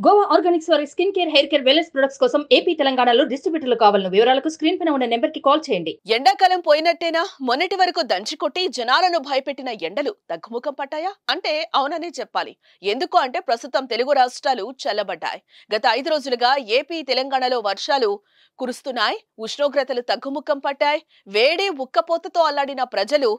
Goa Organics వారి skin care, hair care, wellness products కోసం AP, తెలంగాణలో డిస్ట్రిబ్యూటర్లు కావాలను వివరాలకు స్క్రీన్ పైన ఉన్న నెంబర్ కి కాల్ చేయండి. ఎండాకాలం పోయినట్టేనా? మొన్నటి వరకు దంచికొట్టి జనాలను భయపెట్టిన ఎండలు తగ్గుముఖం పట్టాయా అంటే అవుననే చెప్పాలి. ఎందుకు అంటే ప్రస్తుతం తెలుగు రాష్ట్రాలు చల్లబడ్డాయి. గత 5 రోజులుగా ఏపీ, తెలంగాణలో వర్షాలు కురుస్తున్నాయి. ఉష్ణోగ్రతలు తగ్గుముఖం పట్టాయి. వేడి ఉక్కపోతతో అల్లాడిన ప్రజలు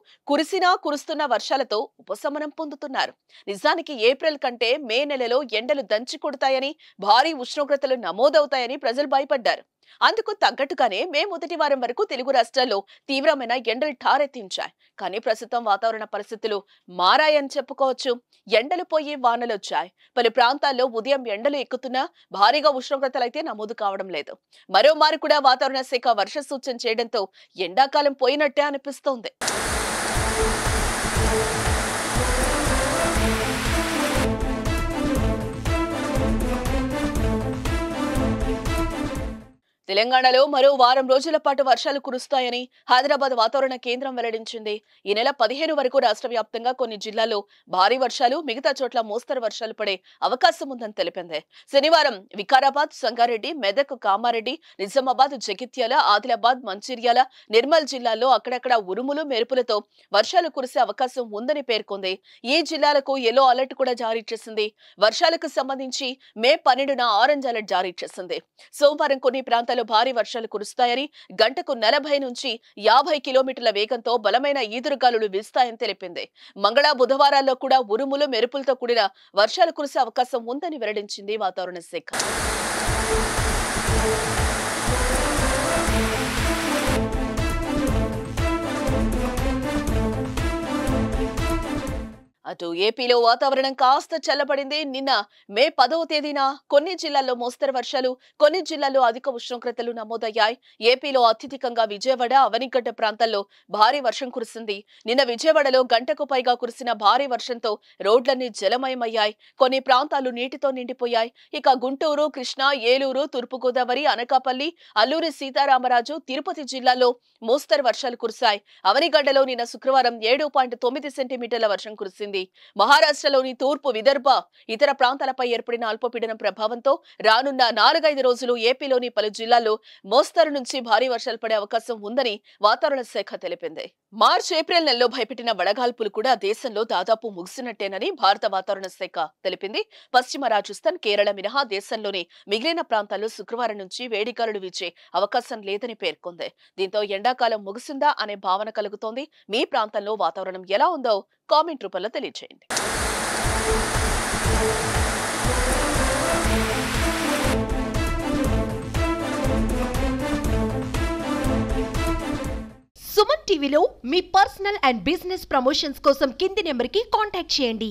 కురుస్తున్న వర్షాలతో ఉపశమనం పొందుతున్నారు. నిజానికి ఏప్రిల్ కంటే మే నెలలో ఎండలు దంచి కొడతాయని, భారీ ఉష్ణోగ్రతలు నమోదవుతాయని ప్రజలు భయపడ్డారు. అందుకు తగ్గట్టుగానే మే మొదటి వారం వరకు తెలుగు రాష్ట్రాల్లో తీవ్రమైన ఎండలు ఠారెత్తించాయి. కానీ ప్రస్తుతం వాతావరణ పరిస్థితులు మారాయని చెప్పుకోవచ్చు. ఎండలు పోయి వానలొచ్చాయి. పలు ప్రాంతాల్లో ఉదయం ఎండలు ఎక్కుతున్నా భారీగా ఉష్ణోగ్రతలైతే నమోదు కావడం లేదు. మరోమారు కూడా వాతావరణ శాఖ వర్ష సూచన చేయడంతో ఎండాకాలం పోయినట్టే అనిపిస్తోంది. తెలంగాణలో మరో వారం రోజుల పాటు వర్షాలు కురుస్తాయని హైదరాబాద్ వాతావరణ కేంద్రం వెల్లడించింది. ఈ నెల 15 వరకు రాష్ట్ర వ్యాప్తంగా కొన్ని జిల్లాల్లో భారీ వర్షాలు, మిగతా చోట్ల మోస్తరు వర్షాలు పడే అవకాశం ఉందని తెలిపింది. శనివారం వికారాబాద్, సంగారెడ్డి, మెదక్, కామారెడ్డి, నిజామాబాద్, జగిత్యాల, ఆదిలాబాద్, మంచిర్యాల, నిర్మల్ జిల్లాల్లో అక్కడక్కడ ఉరుములు, మెరుపులతో వర్షాలు కురిసే అవకాశం ఉందని పేర్కొంది. ఈ జిల్లాలకు యెల్లో అలర్ట్ కూడా జారీ చేసింది. వర్షాలకు సంబంధించి మే 12న ఆరెంజ్ అలర్ట్ జారీ చేసింది. సోమవారం కొన్ని ప్రాంతాల్లో భారీ వర్షాలు కురుస్తాయని, గంటకు 40 నుంచి 50 కిలోమీటర్ల వేగంతో బలమైన ఈదురుగాలులు వీస్తాయని తెలిపింది. మంగళ, బుధవారాల్లో కూడా ఉరుములు, మెరుపులతో కూడిన వర్షాలు కురిసే అవకాశం ఉందని వెల్లడించింది వాతావరణ శాఖ. అటు ఏపీలో వాతావరణం కాస్త చల్లబడింది. నిన్న మే 10వ తేదీన కొన్ని జిల్లాల్లో మోస్తరు వర్షాలు, కొన్ని జిల్లాల్లో అధిక ఉష్ణోగ్రతలు నమోదయ్యాయి. ఏపీలో అత్యధికంగా విజయవాడ, అవనిగడ్డ ప్రాంతాల్లో భారీ వర్షం కురిసింది. నిన్న విజయవాడలో గంటకు పైగా కురిసిన భారీ వర్షంతో రోడ్లన్నీ జలమయమయ్యాయి. కొన్ని ప్రాంతాలు నీటితో నిండిపోయాయి. ఇక గుంటూరు, కృష్ణా, ఏలూరు, తూర్పుగోదావరి, అనకాపల్లి, అల్లూరి సీతారామరాజు, తిరుపతి జిల్లాల్లో మోస్తరు వర్షాలు కురిశాయి. అవనిగడ్డలో నిన్న శుక్రవారం 7.9 సెంటీమీటర్ల వర్షం కురిసింది. మహారాష్ట్రలోని తూర్పు విదర్భ, ఇతర ప్రాంతాలపై ఏర్పడిన అల్పపీడనం ప్రభావంతో రానున్న 4-5 రోజులు ఏపీలోని పలు జిల్లాల్లో మోస్తరు నుంచి భారీ వర్షాలు పడే అవకాశం ఉందని వాతావరణ శాఖ తెలిపింది. మార్చి, ఏప్రిల్ నెలలో భయపెట్టిన వడగాల్పులు కూడా దేశంలో దాదాపు ముగిసినట్టేనని భారత వాతావరణ శాఖ తెలిపింది. పశ్చిమ రాజస్థాన్, కేరళ మినహా దేశంలోని మిగిలిన ప్రాంతాల్లో శుక్రవారం నుంచి వేడిగాలులు వీచే అవకాశం లేదని పేర్కొంది. దీంతో ఎండాకాలం ముగిసిందా అనే భావన కలుగుతోంది. మీ ప్రాంతంలో వాతావరణం ఎలా ఉందో కామెంట్ రూపంలో తెలియజేయండి. సుమన్ టీవీలో మీ పర్సనల్ అండ్ బిజినెస్ ప్రమోషన్స్ కోసం కింది నెంబర్కి కాంటాక్ట్ చేయండి.